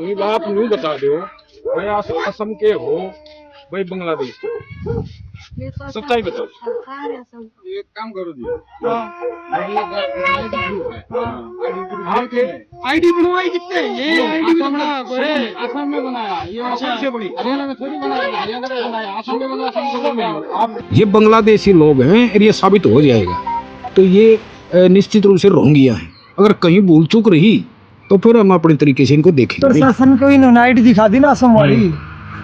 तो आप यूँ बता दो भाई असम के हो भाई बांग्लादेश के सच्चाई बताओ। एक काम करो जी आपके आईडी बनवाई कितने ये आईडी भी बना असम में बनाया ये सबसे बड़ी हरियाणा में थोड़ी बनाया हरियाणा में बनाया असम में बना असम में आप ये बांग्लादेशी लोग हैं और ये साबित हो जाएगा तो ये निश्चित रूप से रोहिंग्या हैं। अगर कहीं भूल चूक रही तो फिर हम अपने तरीके से इनको देखेंगे। प्रशासन को इन्होंने आईडी दिखा दी ना असम वाली,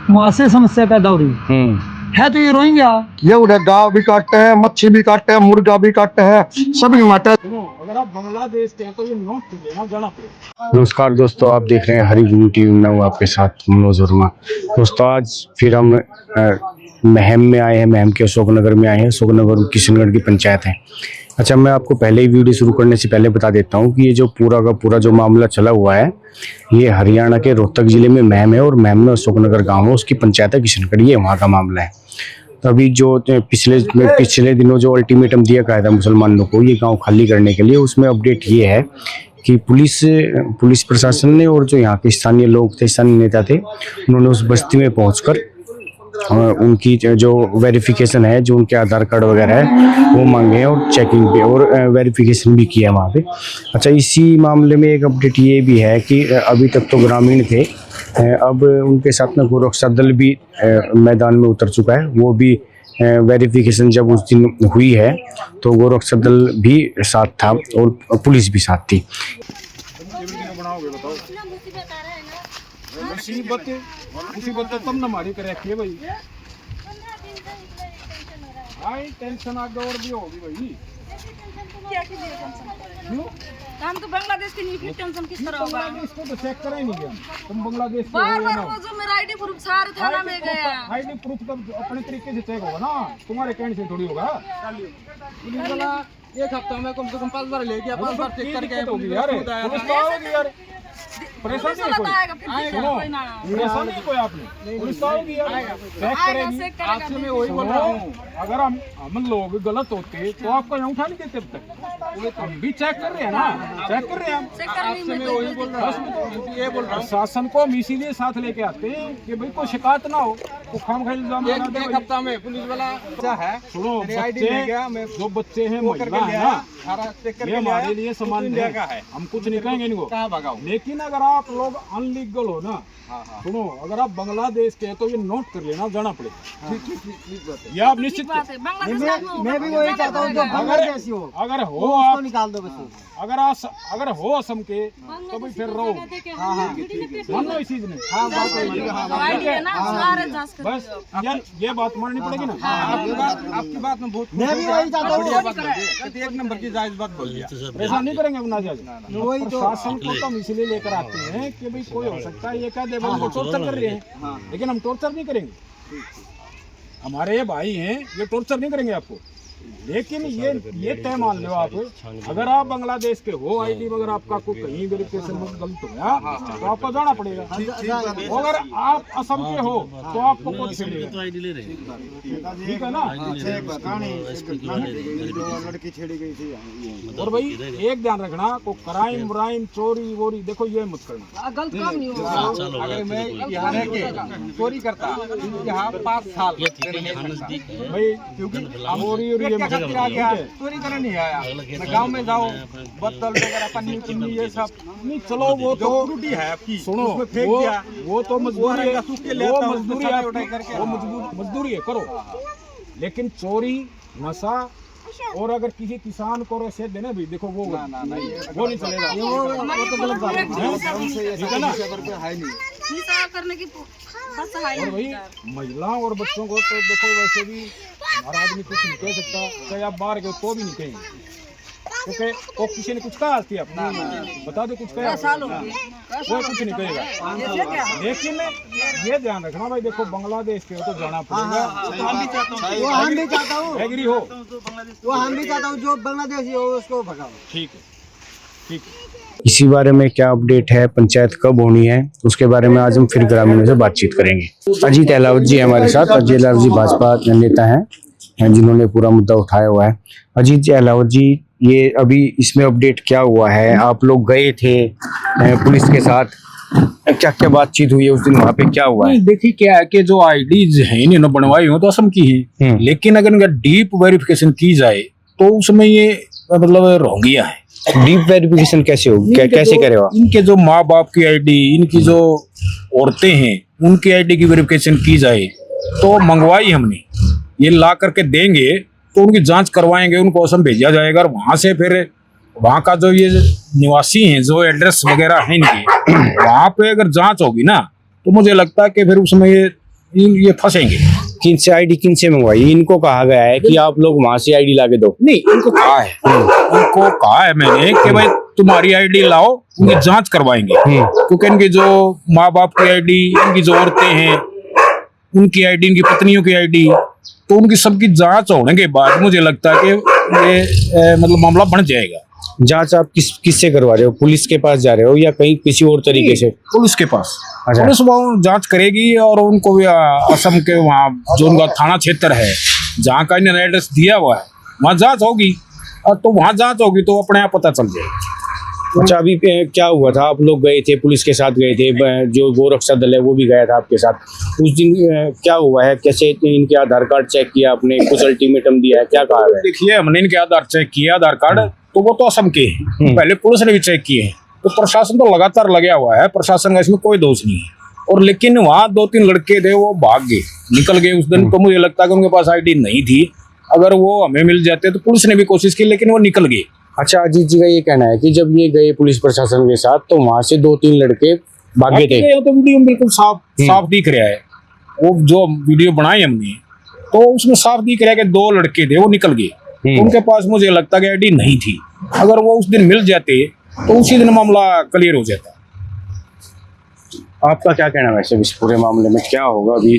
वहां से समस्या पैदा हो रही है। तो ये रोहिंग्या ये उधर गाँव भी काटते हैं, मच्छी भी काटते हैं, मुर्गा भी काटते हैं, सभी मारते हैं। अगर आप बांग्लादेश के हैं तो ये नोट लेना जाना पड़ेगा। नमस्कार दोस्तों, आप देख रहे हैं हरी गुरु टीवी में, हूं आपके साथ मनोज वर्मा। दोस्तों आज फिर हम महम में आए हैं, महम के अशोकनगर में आए हैं। अशोकनगर किशनगढ़ की पंचायत है। अच्छा, मैं आपको पहले ही वीडियो शुरू करने से पहले बता देता हूं कि ये जो पूरा का पूरा जो मामला चला हुआ है ये हरियाणा के रोहतक जिले में महम है और महम में अशोकनगर गाँव है, उसकी पंचायत है किशनगढ़, ये वहाँ का मामला है। तो अभी जो पिछले दिनों जो अल्टीमेटम दिया गया था मुसलमानों को ये गांव खाली करने के लिए, उसमें अपडेट ये है कि पुलिस प्रशासन ने और जो यहाँ के स्थानीय लोग थे, स्थानीय नेता थे, उन्होंने उस बस्ती में पहुंचकर उनकी जो वेरिफिकेशन है, जो उनके आधार कार्ड वगैरह है वो मांगे हैं और चेकिंग भी और वेरिफिकेशन भी किया वहाँ पे। अच्छा, इसी मामले में एक अपडेट ये भी है कि अभी तक तो ग्रामीण थे, अब उनके साथ में गोरक्षा दल भी मैदान में उतर चुका है। वो भी वेरिफिकेशन जब उस दिन हुई है तो गोरक्षा दल भी साथ था और पुलिस भी साथ थी। मुसीबत तब न मारी करे रखिए भाई, आई टेंशन आगे और भी होगी भाई। क्या की टेंशन? हम तो बांग्लादेश के नहीं, फिर टेंशन किस तरह होगा? इसको तो चेक करा ही नहीं गया, तुम बांग्लादेश के बार बार वो जो मेरा आईडी प्रूफ सारे थाना में गया। आईडी प्रूफ तो अपने तरीके से चेक होगा ना, तुम्हारे कहने से थोड़ी होगा। पुलिस वाला एक हफ्ता में कम से कम 5 बार ले गया, 5 बार चेक करके यार परेशान नहीं कोई आपने पुलिस आओगी यार, चेक करेगी। आपसे मैं वही बोल रहा हूँ, अगर हम लोग गलत होते तो आपको यहाँ उठा नहीं देते अब तक। हम भी चेक कर रहे हैं ना, चेक कर रहे हैं हम। आपसे मैं वही बोल रहा हूँ, ये बोल रहा हूँ शासन को हम इसीलिए साथ लेके आते हैं कि भाई कोई शिकायत ना हो, तो खाम खाई इल्जाम एक हफ्ता में पुलिस वाला है। सुनो, जो बच्चे हैं महिला है ना, ये हमारे लिए समान है, हम कुछ नहीं कहेंगे इनको। लेकिन अगर आप लोग अनलीगल हो ना, सुनो, अगर आप बांग्लादेश के तो ये नोट कर लेना, जाना पड़ेगा। ये आप निश्चित, मैं भी वही चाहता हूँ, जो बांग्लादेशी हो अगर हो आप निकाल दो बस। अगर हो असम के तो भी फिर रहो, मानो इस चीज में। बस ये बात माननी पड़ेगी ना। आपकी बात में बहुत, मैं भी वही चाहता हूँ, एक नंबर की जायज बात बोल दिया। ऐसा नहीं करेंगे अपना जायज। वही तो शासन को तो हम इसलिए लेकर आते हैं कि भाई कोई हो सकता है ये क्या दे वो टॉर्चर कर रहे हैं, लेकिन हम टॉर्चर नहीं करेंगे। हमारे भाई हैं, ये टॉर्चर नहीं करेंगे आपको। लेकिन ये तय मान लो आप, अगर आप बांग्लादेश के हो, आईडी अगर आपका कोई कहीं वेरिफिकेशन में गलत हो गया तो आपको जाना पड़ेगा। अगर आप असम के हो तो आपको कुछ ठीक है ना। लड़की छेड़ी गई थी। और भाई एक ध्यान रखना, को क्राइम व्राइम चोरी वोरी देखो ये मत करना, गलत काम नहीं होगा। अगर मैं यहाँ रह के चोरी करता यहाँ 5 साल भाई, क्योंकि चोरी करने नहीं आया। मैं गांव में जाऊँ, बत्तल वगैरह पन्नी पुन्नी ये सब नहीं, चलो वो तो त्रुटि है आपकी, सुनो, वो तो मजदूरी है, मजदूरी है, करो। लेकिन चोरी, नशा और अगर किसी किसान को रसीद देना भी, देखो वो नहीं चलेगा, वो तो गलत बात है ना। करने की और भाई महिलाओं और बच्चों को तो देखो वैसे भी हमारा आदमी कुछ नहीं कह सकता, चाहे आप बाहर गए तो भी नहीं कहेंगे, क्योंकि वो किसी ने कुछ कहा थी अपना बता दो कुछ कहा, वो कुछ नहीं कहेगा। लेकिन ये ध्यान रखना भाई, देखो बांग्लादेश के तो जाना पड़ेगा। वो हम भी चाहता हूँ, एग्री हो? वो हम भी चाहता हूँ, जो बांग्लादेशी हो उसको भगाओ। ठीक है, ठीक है। इसी बारे में क्या अपडेट है, पंचायत कब होनी है, उसके बारे में आज हम फिर ग्रामीणों से बातचीत करेंगे। अजीत अहलावत जी हमारे साथ। अजीत अहलावत जी भाजपा नेता हैं जिन्होंने पूरा मुद्दा उठाया हुआ है। अजीत जी अहलावत जी, ये अभी इसमें अपडेट क्या हुआ है? आप लोग गए थे पुलिस के साथ, क्या क्या बातचीत हुई है उस दिन वहाँ पे, क्या हुआ है? नहीं, देखिए क्या है कि जो आईडीज है इन्होंने बनवाई हो तो असम की है, लेकिन अगर इनका डीप वेरिफिकेशन की जाए तो उसमें ये मतलब रोंगिया है। डीप वेरिफिकेशन कैसे होगी, कैसे करे हो? इनके जो माँ बाप की आईडी, इनकी जो औरतें हैं उनकी आईडी की वेरिफिकेशन की जाए तो मंगवाई हमने, ये ला करके देंगे तो उनकी जांच करवाएंगे, उनको असम भेजा जाएगा और वहां से फिर वहाँ का जो ये निवासी हैं, जो एड्रेस वगैरह है इनके, वहाँ पे अगर जांच होगी ना तो मुझे लगता है कि फिर उसमें ये फंसेंगे। किनसे आईडी किनसे मंगवाई? इनको कहा गया है कि आप लोग वहां से आईडी लाके दो? नहीं, इनको कहा है मैंने कि भाई तुम्हारी आईडी लाओ, उनकी जांच करवाएंगे, क्योंकि इनकी जो माँ बाप की आईडी, इनकी जो औरतें हैं उनकी आईडी, इनकी पत्नियों की आईडी, तो उनकी सबकी जांच होने के बाद मुझे लगता है कि ये मतलब मामला बन जाएगा। जांच आप किससे करवा रहे हो? पुलिस के पास जा रहे हो या कहीं किसी और तरीके से? पुलिस के पास। अच्छा। पुलिस वो जांच करेगी और उनको भी असम के वहाँ जो उनका थाना क्षेत्र है जहाँ का इन्होंने एड्रेस दिया हुआ है वहाँ जांच होगी, और तो वहाँ जांच होगी तो अपने आप पता चल जाएगा। अच्छा, अभी क्या हुआ था? आप लोग गए थे, पुलिस के साथ गए थे, जो गोरक्षा दल है वो भी गया था आपके साथ। उस दिन क्या हुआ है, कैसे इनके आधार कार्ड चेक किया आपने, कुछ अल्टीमेटम दिया है, क्या कहा है? देखिए, हमने इनके आधार चेक किया, आधार कार्ड तो वो तो असम के हैं, पहले पुलिस ने भी चेक किए हैं, तो प्रशासन तो लगातार लगा हुआ है, प्रशासन का इसमें कोई दोष नहीं है। और लेकिन वहाँ 2-3 लड़के थे वो भाग गए, निकल गए उस दिन, तो मुझे लगता है कि उनके पास आईडी नहीं थी। अगर वो हमें मिल जाते तो पुलिस ने भी कोशिश की, लेकिन वो निकल गए। अच्छा, अजीत जी का ये कहना है कि जब ये गए पुलिस प्रशासन के साथ तो वहां से 2-3 लड़के भागे थे। तो वीडियो में बिल्कुल साफ दिख रहा है, वो जो वीडियो बनाई हमने तो उसमें साफ दिख रहा है कि 2 लड़के थे वो निकल गए, उनके पास मुझे लगता है कि आईडी नहीं थी। अगर वो उस दिन मिल जाते तो उसी दिन मामला क्लियर हो जाता। आपका क्या कहना है वैसे इस पूरे मामले में, क्या होगा? अभी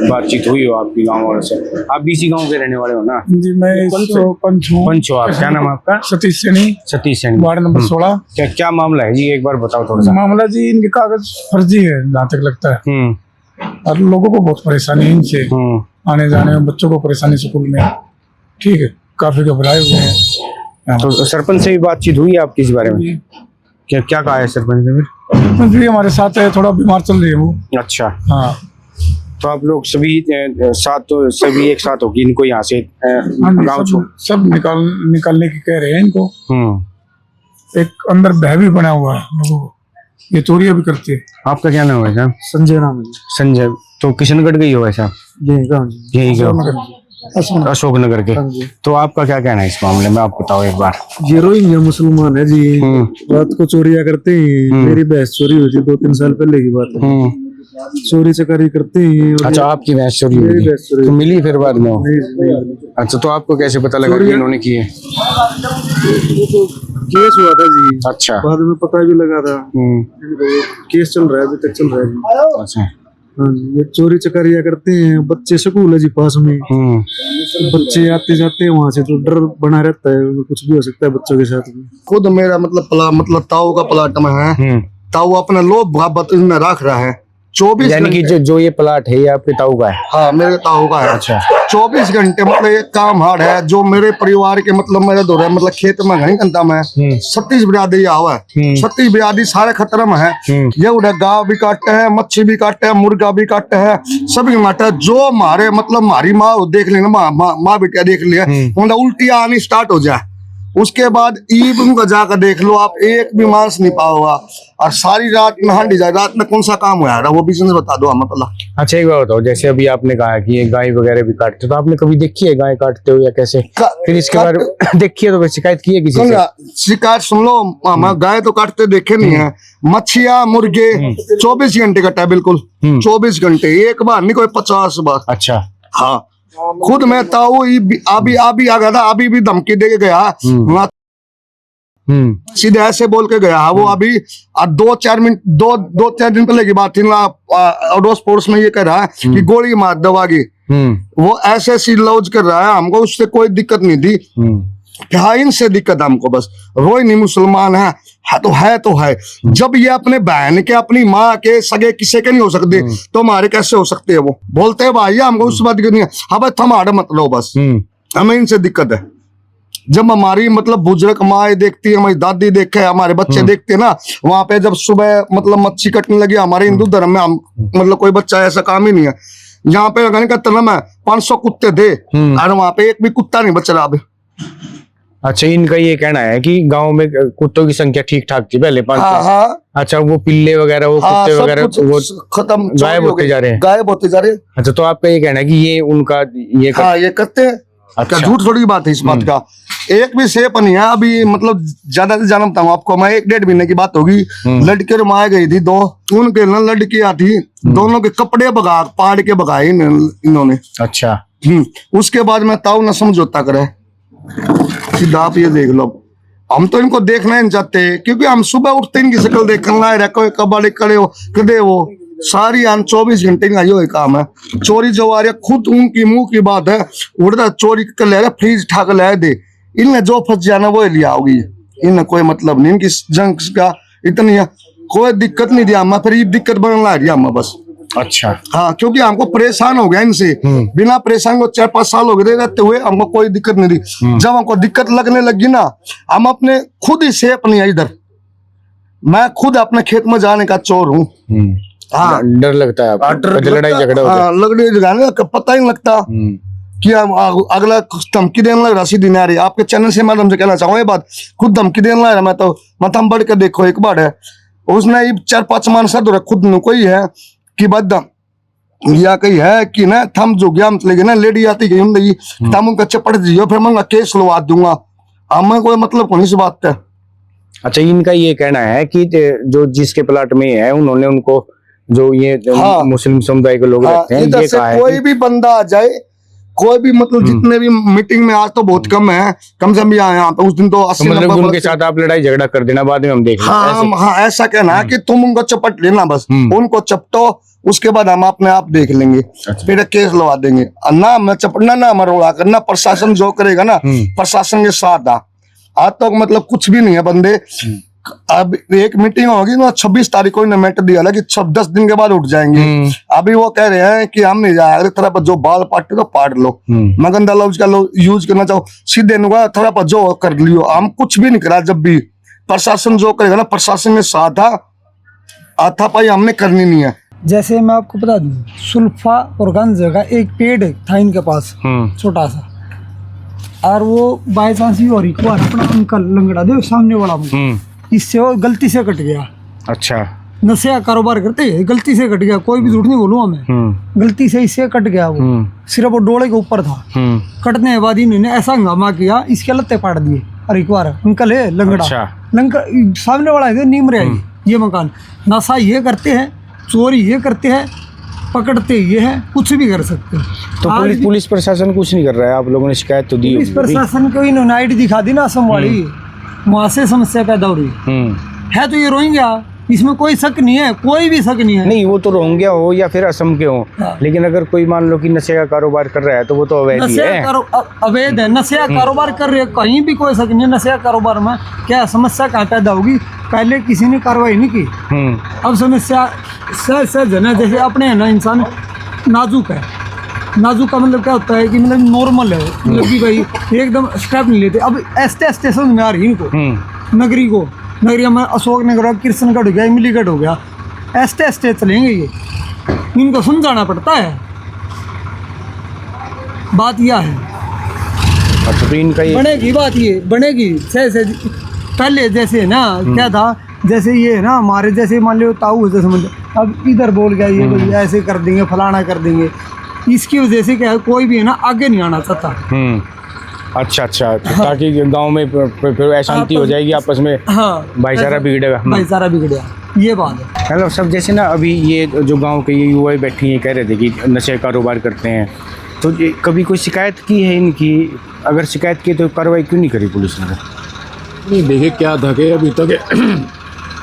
बातचीत हुई हो आपकी गांव वालों से? आप भी इसी गांव के रहने वाले हो ना? जी, मैं पंच हूँ। पंच हो आप? क्या नाम है आपका? Satish Saini, Satish Saini, ward number 16। क्या मामला है जी, एक बार बताओ थोड़ा सा। मामला जी, इनके कागज फर्जी है जहाँ तक लगता है, और लोगों को बहुत परेशानी है इनसे, आने जाने में बच्चों को परेशानी स्कूल में, ठीक है, काफी घबराए हुए हैं। तो सरपंच से भी बातचीत हुई है आपकी इस बारे में? क्या कहा है सरपंच ने? भी हमारे साथ है, थोड़ा बीमार चल रही है वो। अच्छा, हाँ। तो आप लोग सभी सभी एक साथ होगी इनको यहाँ से गाँव छोड़? सब निकालने की कह रहे हैं इनको। एक अंदर भय भी बना हुआ है लोगों को, ये चोरियां भी करती है। आपका क्या नाम है साहब? संजय नाम है। संजय, तो किशनगढ़ गई हो ऐसा? यही अशोकनगर के। तो आपका क्या कहना है इस मामले में, आप बताओ एक बार। ये रोहिंग्या मुसलमान है जी, रात को चोरियां करते हैं। मेरी भैंस चोरी हुई थी 2-3 साल पहले की बात है। चोरी चकारी करते हैं। अच्छा, आपकी भैंस चोरी हुई तो मिली फिर बाद में? अच्छा, तो आपको कैसे पता लगा कि इन्होंने की है? केस हुआ था जी। अच्छा, बाद में पता भी लगा था। केस चल रहा है, अभी तक चल रहा है जी। अच्छा, हाँ जी, ये चोरी चकारियां करते हैं। बच्चे स्कूल है जी पास में, बच्चे आते जाते हैं वहां से, तो डर बना रहता है, कुछ भी हो सकता है बच्चों के साथ में। खुद मेरा मतलब ताऊ का प्लाट में है, ताऊ अपना लोभ मोहब्बत में रख रहा है 24 यानी कि जो ये प्लाट है ये आपके ताऊ का है? हाँ, मेरे ताऊ का है। अच्छा, 24 घंटे मतलब एक काम हार्ड है जो मेरे परिवार के मतलब मेरे दो मतलब खेत में घनी कंता में 36 बिरादरी आवा है। 36 बिरादरी सारे खतरे में है। ये उधर गाँव भी काटते हैं, मच्छी भी काटते हैं, मुर्गा भी काटते हैं, सभी मारते हैं। जो मारे मतलब हमारी माँ देख लेना, माँ बेटिया देख लिया, उनका उल्टियाँ आनी स्टार्ट हो जाए। उसके बाद ईद उनका जाकर देख लो आप, एक भी मांस नहीं पाओगा। और सारी रात में हांडी जाए, रात में कौन सा काम हुआ है वो बिजनेस बता दो हमें पहला। अच्छा, एक बात बताओ, जैसे अभी आपने कहा कि ये गाय वगैरह भी काटते, तो आपने कभी देखी है गाय काटते हो या कैसे? फिर इसके बारे में देखी है तो शिकायत की है किसी से? शिकायत सुन लो, गाय तो काटते देखे नहीं है, मच्छिया मुर्गे 24 घंटे कटा है, बिल्कुल 24 घंटे, एक बार नहीं कोई 50 बार। अच्छा, हाँ, खुद मैं ताऊ अभी आ गया था, अभी भी धमकी दे के गया, सीधे ऐसे बोल के गया। वो अभी 2-4 दिन पहले की बात थी ना, अड़ोस पड़ोस में ये कह रहा है कि गोली मार दवागी। वो ऐसे सी लौज कर रहा है, हमको उससे कोई दिक्कत नहीं थी। क्या इनसे दिक्कत हमको, बस रोहिणी मुसलमान है तो है। जब ये अपने बहन के, अपनी माँ के सगे किसी के नहीं हो सकते, तो हमारे कैसे हो सकते हैं? वो बोलते हैं भाई हमको उस बात की नहीं है। हाँ भाई, हमारा मतलब बस हमें इनसे दिक्कत है। जब हमारी मतलब बुजुर्ग माए देखती है, हमारी दादी देखे, हमारे बच्चे देखते हैं ना, वहां पे जब सुबह मतलब मच्छी कटने लगी, हमारे हिंदू धर्म में हम मतलब कोई बच्चा ऐसा काम ही नहीं है। यहाँ पे लगाने का तलम है 500 कुत्ते थे और वहां पे एक भी कुत्ता नहीं बच रहा अभी। अच्छा, इनका ये कहना है कि गांव में कुत्तों की संख्या ठीक ठाक थी पहले 500। हाँ। अच्छा, वो पिल्ले वगैरह, वो कुत्ते सब वगैरह कुछ वो खत्म, गायब होते जा रहे हैं। गायब होते जा रहे हैं। अच्छा, तो आपका ये कहना है कि ये उनका ये हाँ, ये करते हैं। अच्छा। क्या झूठ थोड़ी बात है इस बात का। एक भी सेफ नहीं है अभी, मतलब ज्यादा से ज्यादा बताऊं आपको मैं, 1-1.5 महीने की बात होगी। लड़के रुमाए गई थी 2, उनके ना लड़कियां थी, दोनों के कपड़े पाड़ के भगाए इन्होंने। अच्छा। उसके बाद मैं ताऊ ना समझौता करे, सीधा आप ये देख लो। हम तो इनको देखना ही नहीं चाहते, क्योंकि हम सुबह उठते इनकी शक्ल देखना है, कोई कबाड़ी करे हो कदे वो सारी आन 24 घंटे का यो काम है। चोरी जो आ रही है खुद उनकी मुंह की बात है, उड़ता चोरी कर ले रहा, फ्रीज ठाक ले दे, इनने जो फंस जाना वो लिया होगी, इनने कोई मतलब नहीं, इनकी जंग का इतनी है, कोई दिक्कत नहीं दिया, मैं फिर ये दिक्कत बनने ला रही है बस। अच्छा। हाँ, क्योंकि हमको परेशान हो गया इनसे, बिना परेशान को 4-5 साल हो गए रहते हुए, हमको कोई दिक्कत नहीं थी। जब हमको दिक्कत लगने लगी ना, हम अपने खुद ही सेफ नहीं है इधर। मैं खुद अपने खेत में जाने का चोर हूँ। हाँ, डर लगता है आपको? लड़ाई झगड़ा होता है? हाँ, लड़ाई झगड़ा पता ही नहीं लगता कि अगला धमकी देने लग रहा सीधी नारी। आपके चैनल से मैं तुमसे कहना चाहूँ ये बात, खुद धमकी देने लग रहा, मैं तो मतलब बढ़ के देखो एक बार है उसने 4-5 मान सर खुद न कोई है कि बदम या कही है कि ना थम जो गया मतलब ना लेडी आती गई नहीं तम उनका चपट दियो, फिर मैं केस लगा दूंगा, हमें कोई मतलब कौन सी बात है। अच्छा, इनका ये कहना है कि जो जिसके प्लाट में है उन्होंने उनको जो ये हाँ, मुस्लिम समुदाय के लोग रहते हैं, इधर ये से कहा है कोई भी बंदा आ जाए, कोई भी मतलब जितने भी मीटिंग में, आज तो बहुत कम है, कम से कम यहाँ पे उस दिन तो 80-90 मतलब उनके साथ आप लड़ाई झगड़ा कर देना, बाद में हम देख लेंगे। हाँ, ऐसा कहना है कि तुम उनको चपट लेना बस, उनको चपटो, उसके बाद हम अपने आप देख लेंगे, फिर केस लगा देंगे। ना मैं चपटना ना मरोड़ा करना, प्रशासन जो करेगा ना प्रशासन के साथ आज तो मतलब कुछ भी नहीं है बंदे। अब एक मीटिंग होगी ना 26 तारीख को मैटर दिया कि 10 दिन के बाद उठ जाएंगे। अभी वो कह रहे हैं कि हम नहीं जाएंगे, थोड़ा पर जो बाल पाटे तो पाट लो, मैं गंदा लफ्ज का यूज करना चाहो सीधे नुका, थोड़ा पर जो कर लियो, हम कुछ भी नहीं करा। जब भी प्रशासन जो करेगा ना प्रशासन के साथ आता पाई हमने करनी नहीं है। जैसे मैं आपको बता दूं, सुल्फा और गंज का एक पेड़ था इनके पास छोटा सा, और वो बाई चांस हो रही अपना अंकल लंगड़ा दे सामने वाला इससे वो गलती से कट गया। अच्छा, नशे का कारोबार करते हैं, गलती से कट गया, कोई भी झूठ नहीं बोलूँ मैं, गलती से इससे कट गया वो, सिर्फ वो डोले के ऊपर था। कटने के बाद इन्होंने ऐसा हंगामा किया, इसके लत्ते पाट दिए। अरे एक बार अंकल है लंगड़ा, सामने वाला है नीम रहा ये मकान, नशा ये करते हैं, चोरी ये करते हैं, पकड़ते ये है, कुछ भी कर सकते हैं। तो पुलिस प्रशासन कुछ नहीं कर रहा है? आप लोगों ने शिकायत तो दी? पुलिस प्रशासन को इन्होंने आईडी दिखा दी ना असम वाली, वहां से समस्या पैदा हो रही है। तो ये रोहिंग्या, इसमें कोई शक नहीं है, कोई भी शक नहीं है। नहीं, वो तो रोहिंग्या हो या फिर असम के हो, लेकिन अगर कोई मान लो कि नशे का कारोबार कर रहा है तो वो तो अवैध ही है। अवैध है, नशे का कारोबार कर रहे हैं, कहीं भी कोई शक नहीं है। नशे का कारोबार में क्या समस्या कहाँ पैदा होगी? पहले किसी ने कार्रवाई नहीं की, अब समस्या सहज है ना। जैसे अपने है ना, इंसान नाजुक है, नाजुक का मतलब क्या होता है कि मतलब नॉर्मल है, मतलब कि भाई एकदम स्टेप नहीं लेते। अब ऐसे समझ में आ रही है इनको, नगरी में अशोक नगर, कृष्णगढ़ हो गया, इमलीगढ़ हो गया, ऐसे चलेंगे ये, इनको समझाना पड़ता है। बात यह है। अच्छा, तो इनका ये बनेगी बात, ये बनेगी सहज। पहले जैसे ना क्या था, जैसे ये है ना हमारे जैसे मान लो ताऊ जैसे समझ, अब इधर बोल गया ये ऐसे कर देंगे, फलाना कर देंगे, इसकी वजह से क्या है, कोई भी है ना आगे नहीं आना चाहता। अच्छा, तो ताकि गांव में फिर अशांति हो जाएगी आपस में, भाईचारा बिगड़ेगा। भाईचारा बिगड़ेगा, ये बात है। हेलो सब, जैसे ना अभी ये जो गांव के ये युवा बैठे हैं, कह रहे थे कि नशे कारोबार करते हैं, तो कभी कोई शिकायत की है इनकी? अगर शिकायत की तो कार्रवाई क्यों नहीं करी पुलिस ने? नहीं, देखिए क्या था कि अभी तक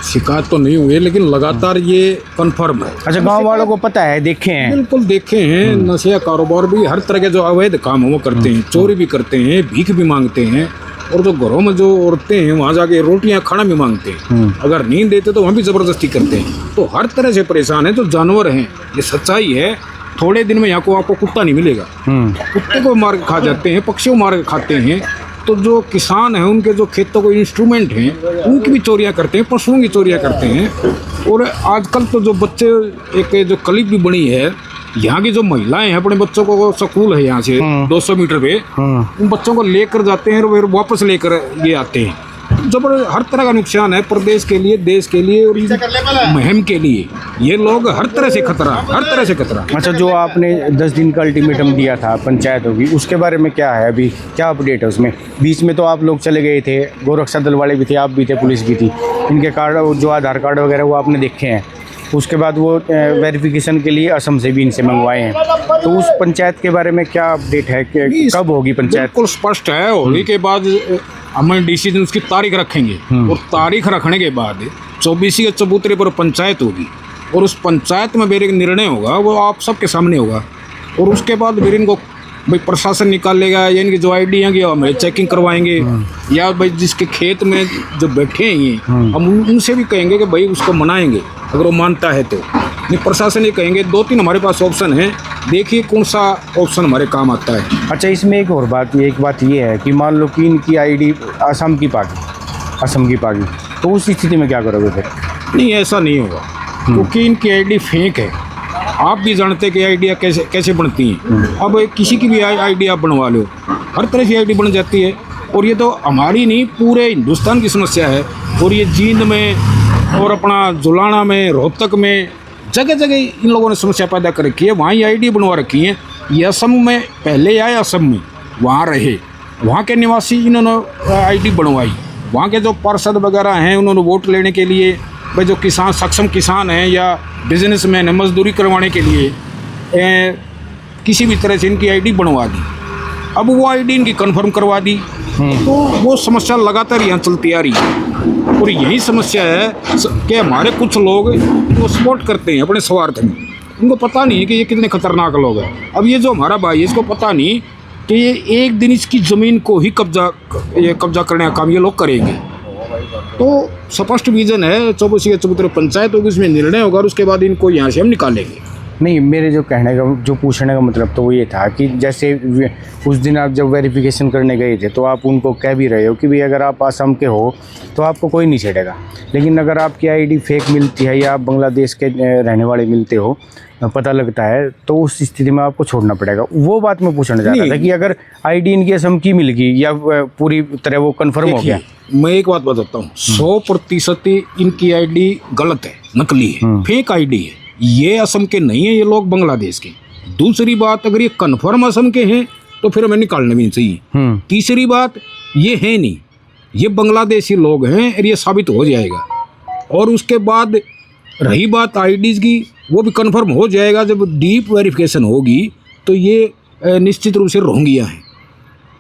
शिकायत तो नहीं हुई है, लेकिन लगातार ये कन्फर्म है। अच्छा, गांव वालों को पता है, देखे हैं? बिल्कुल देखे हैं। नशे का कारोबार भी, हर तरह के जो अवैध काम है वो करते हैं, चोरी भी करते हैं, भीख भी मांगते हैं, और जो घरों में जो औरतें हैं वहाँ जाके रोटियां खाना भी मांगते हैं। अगर नहीं देते तो वहाँ भी जबरदस्ती करते हैं। तो हर तरह से परेशान है। जो जानवर हैं, ये सच्चाई है, थोड़े दिन में यहाँ को आपको कुत्ता नहीं मिलेगा, कुत्ते को मार के खा जाते हैं, पक्षी को मार के खाते हैं, तो जो किसान हैं उनके जो खेतों को इंस्ट्रूमेंट हैं उनकी भी चोरियां करते हैं, पशुओं की चोरियां करते हैं। और आजकल तो जो बच्चे, एक जो क्लिप भी बनी है, यहाँ की जो महिलाएं हैं अपने बच्चों को, स्कूल है यहाँ से 200 मीटर पे, उन बच्चों को लेकर जाते हैं और फिर वापस लेकर ये आते हैं। जब हर तरह का नुकसान है प्रदेश के लिए, देश के लिए और मुहिम के लिए। ये लोग हर तरह से खतरा, हर तरह से खतरा। अच्छा, जो आपने 10 दिन का अल्टीमेटम दिया था पंचायत होगी, उसके बारे में क्या है अभी, क्या अपडेट है उसमें? बीच में तो आप लोग चले गए थे, गोरक्षा दल वाले भी थे, आप भी थे, पुलिस भी थी, इनके कार्ड, जो आधार कार्ड वगैरह वो आपने देखे हैं। उसके बाद वो वेरिफिकेशन के लिए असम से भी इनसे मंगवाए हैं। तो उस पंचायत के बारे में क्या अपडेट है कि कब होगी पंचायत? बिल्कुल स्पष्ट है, होली के बाद हम डिसीजन उसकी तारीख रखेंगे और तारीख रखने के बाद 24 के चबूतरे पर पंचायत होगी और उस पंचायत में फिर एक निर्णय होगा, वो आप सबके सामने होगा। और उसके बाद फिर इनको भाई प्रशासन निकालेगा या इनकी जो आईडी हैं हम चेकिंग करवाएंगे, या भाई जिसके खेत में जो बैठे हैं ये हम उनसे भी कहेंगे कि भाई उसको मनाएंगे, अगर वो मानता है तो। नहीं, प्रशासन ये कहेंगे। 2-3 हमारे पास ऑप्शन है, देखिए कौन सा ऑप्शन हमारे काम आता है। अच्छा, इसमें एक और बात, एक बात ये है कि मान लो कि इनकी आईडी असम की पागी, तो उस स्थिति में क्या करोगे फिर? नहीं, ऐसा नहीं होगा, क्योंकि इनकी आईडी फेक है। आप भी जानते हैं कि आइडिया कैसे बनती हैं। अब किसी की भी आइडिया आप बनवा लो, हर तरह की आईडी बन जाती है। और ये तो हमारी नहीं, पूरे हिंदुस्तान की समस्या है। और ये जींद में और अपना जुलाना में, रोहतक में, जगह जगह इन लोगों ने समस्या पैदा कर रखी है। वहाँ ये आईडी बनवा रखी है। ये असम में पहले आए, असम में वहाँ रहे, वहाँ के निवासी इन्होंने आईडी बनवाई। वहाँ के जो पार्षद वगैरह हैं उन्होंने वोट लेने के लिए, भाई जो किसान, सक्षम किसान हैं या बिजनेसमैन है, मजदूरी करवाने के लिए किसी भी तरह से इनकी आईडी बनवा दी। अब वो आईडी इनकी कंफर्म करवा दी, तो वो समस्या लगातार यहाँ चलती आ रही है। और यही समस्या है कि हमारे कुछ लोग वो सपोर्ट करते हैं अपने स्वार्थ में। उनको पता नहीं है कि ये कितने खतरनाक लोग हैं। अब ये जो हमारा भाई है, इसको पता नहीं कि ये एक दिन इसकी ज़मीन को ही कब्जा करने का काम ये लोग करेंगे। तो स्पष्ट विजन है, 24 के चबूतरे पंचायत होगी, उसमें निर्णय होगा और उसके बाद इनको यहाँ से हम निकालेंगे। नहीं, मेरे जो कहने का, जो पूछने का मतलब तो वो ये था कि जैसे उस दिन आप जब वेरिफिकेशन करने गए थे तो आप उनको कह भी रहे हो कि भाई अगर आप असम के हो तो आपको कोई नहीं छेड़ेगा, लेकिन अगर आपकी आईडी फेक मिलती है या आप बांग्लादेश के रहने वाले मिलते हो, पता लगता है, तो उस स्थिति में आपको छोड़ना पड़ेगा। वो बात मैं पूछना चाह रहा था कि अगर आईडी इनकी असम की मिल गई या पूरी तरह वो कन्फर्म हो गया। मैं एक बात बताता हूँ, 100% इनकी आईडी गलत है, नकली है, फेक आईडी है। ये असम के नहीं है, ये लोग बांग्लादेश के। दूसरी बात, अगर ये कन्फर्म असम के हैं तो फिर हमें निकालना भी नहीं चाहिए। तीसरी बात, ये है नहीं, ये बांग्लादेशी लोग हैं और ये साबित हो जाएगा। और उसके बाद रही बात आईडीज़ की, वो भी कन्फर्म हो जाएगा जब डीप वेरिफिकेशन होगी, तो ये निश्चित रूप से रोहिंग्या हैं।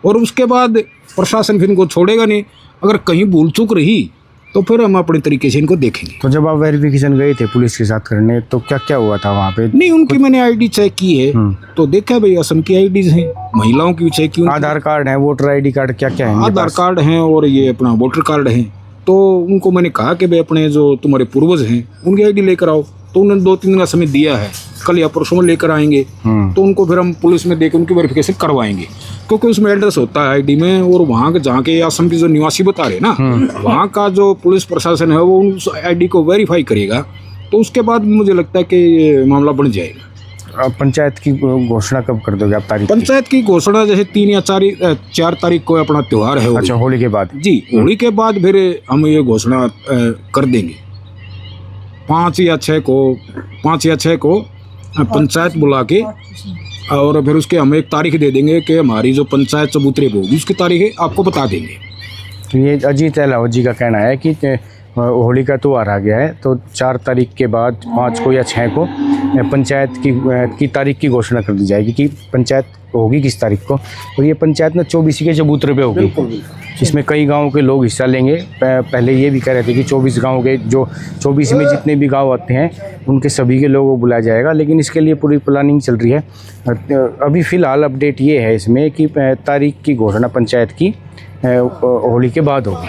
और उसके बाद प्रशासन फिर इनको छोड़ेगा नहीं। अगर कहीं भूल चूक रही तो फिर हम अपने तरीके से इनको देखेंगे। तो जब आप वेरिफिकेशन गए थे पुलिस के साथ करने, तो क्या क्या हुआ था वहाँ पे? नहीं, उनकी मैंने आईडी चेक की है, तो देखा भाई असम की आईडीज हैं, महिलाओं की भी चेक की। आधार कार्ड है, वोटर आईडी कार्ड, क्या क्या है? आधार कार्ड हैं और ये अपना वोटर कार्ड है। तो उनको मैंने कहा कि भाई अपने जो तुम्हारे पूर्वज हैं उनकी आईडी लेकर आओ, तो उन्होंने 2-3 दिन का समय दिया है, कल या परसों में लेकर आएंगे। तो उनको फिर हम पुलिस में देकर उनकी वेरिफिकेशन करवाएंगे, क्योंकि उसमें एड्रेस होता है आईडी में। और वहाँ के जहाँ के असम के जो निवासी बता रहे ना, वहाँ का जो पुलिस प्रशासन है वो उस आईडी को वेरीफाई करेगा, तो उसके बाद मुझे लगता है कि ये मामला बन जाएगा। पंचायत की घोषणा कब कर दोगे आप तारीख? पंचायत की घोषणा जैसे 3 या 4 तारीख को अपना त्यौहार है। अच्छा, होली के बाद? जी, होली के बाद फिर हम ये घोषणा कर देंगे। 5 या 6 को पंचायत बुला के, और फिर उसके हम एक तारीख दे देंगे कि हमारी जो पंचायत चबूतरे पे होगी उसकी तारीख आपको बता देंगे। तो ये अजीत अहलावत जी का कहना है कि होली का त्यौहार आ गया है, तो 4 तारीख के बाद 5 को या 6 को पंचायत की तारीख की घोषणा कर दी जाएगी कि पंचायत होगी किस तारीख को। और ये पंचायत में 24 के चबूतरे पे होगी, इसमें कई गांवों के लोग हिस्सा लेंगे। पहले ये भी कह रहे थे कि 24 गांव के, जो 24 में जितने भी गांव आते हैं उनके सभी के लोगों को बुलाया जाएगा, लेकिन इसके लिए पूरी प्लानिंग चल रही है। अभी फ़िलहाल अपडेट ये है इसमें कि तारीख की घोषणा पंचायत की होली के बाद होगी।